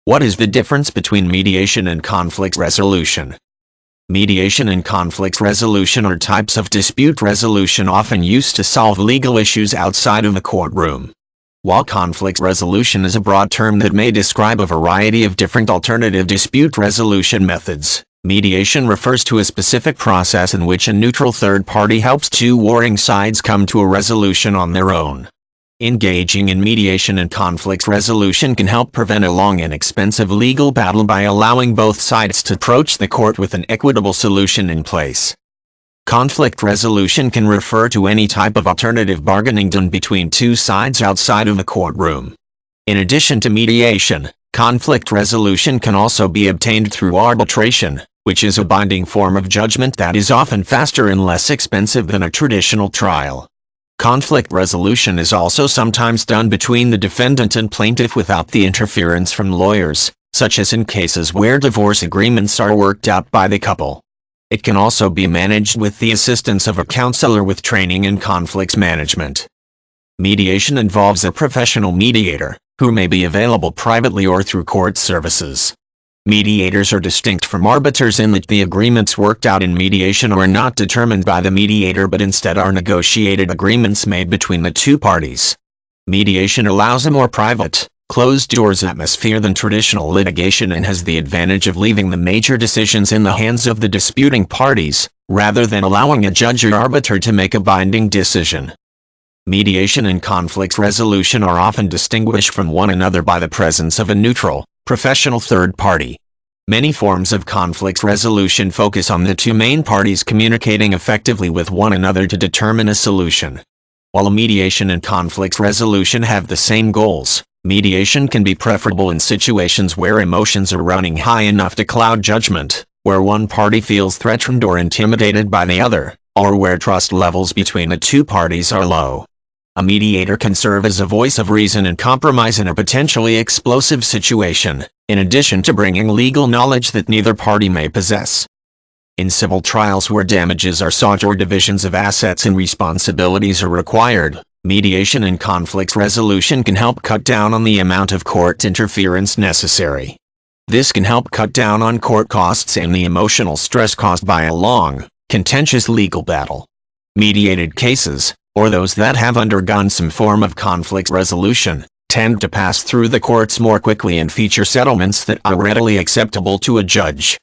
What is the difference between mediation and conflict resolution? Mediation and conflict resolution are types of dispute resolution often used to solve legal issues outside of the courtroom. While conflict resolution is a broad term that may describe a variety of different alternative dispute resolution methods, mediation refers to a specific process in which a neutral third party helps two warring sides come to a resolution on their own. Engaging in mediation and conflict resolution can help prevent a long and expensive legal battle by allowing both sides to approach the court with an equitable solution in place. Conflict resolution can refer to any type of alternative bargaining done between two sides outside of the courtroom. In addition to mediation, conflict resolution can also be obtained through arbitration, which is a binding form of judgment that is often faster and less expensive than a traditional trial. Conflict resolution is also sometimes done between the defendant and plaintiff without the interference from lawyers, such as in cases where divorce agreements are worked out by the couple. It can also be managed with the assistance of a counselor with training in conflicts management. Mediation involves a professional mediator, who may be available privately or through court services. Mediators are distinct from arbiters in that the agreements worked out in mediation are not determined by the mediator but instead are negotiated agreements made between the two parties. Mediation allows a more private, closed-doors atmosphere than traditional litigation and has the advantage of leaving the major decisions in the hands of the disputing parties, rather than allowing a judge or arbiter to make a binding decision. Mediation and conflict resolution are often distinguished from one another by the presence of a neutral, professional third party. Many forms of conflict resolution focus on the two main parties communicating effectively with one another to determine a solution. While mediation and conflict resolution have the same goals, mediation can be preferable in situations where emotions are running high enough to cloud judgment, where one party feels threatened or intimidated by the other, or where trust levels between the two parties are low. A mediator can serve as a voice of reason and compromise in a potentially explosive situation, in addition to bringing legal knowledge that neither party may possess. In civil trials where damages are sought or divisions of assets and responsibilities are required, mediation and conflict resolution can help cut down on the amount of court interference necessary. This can help cut down on court costs and the emotional stress caused by a long, contentious legal battle. Mediated cases, or those that have undergone some form of conflict resolution, tend to pass through the courts more quickly and feature settlements that are readily acceptable to a judge.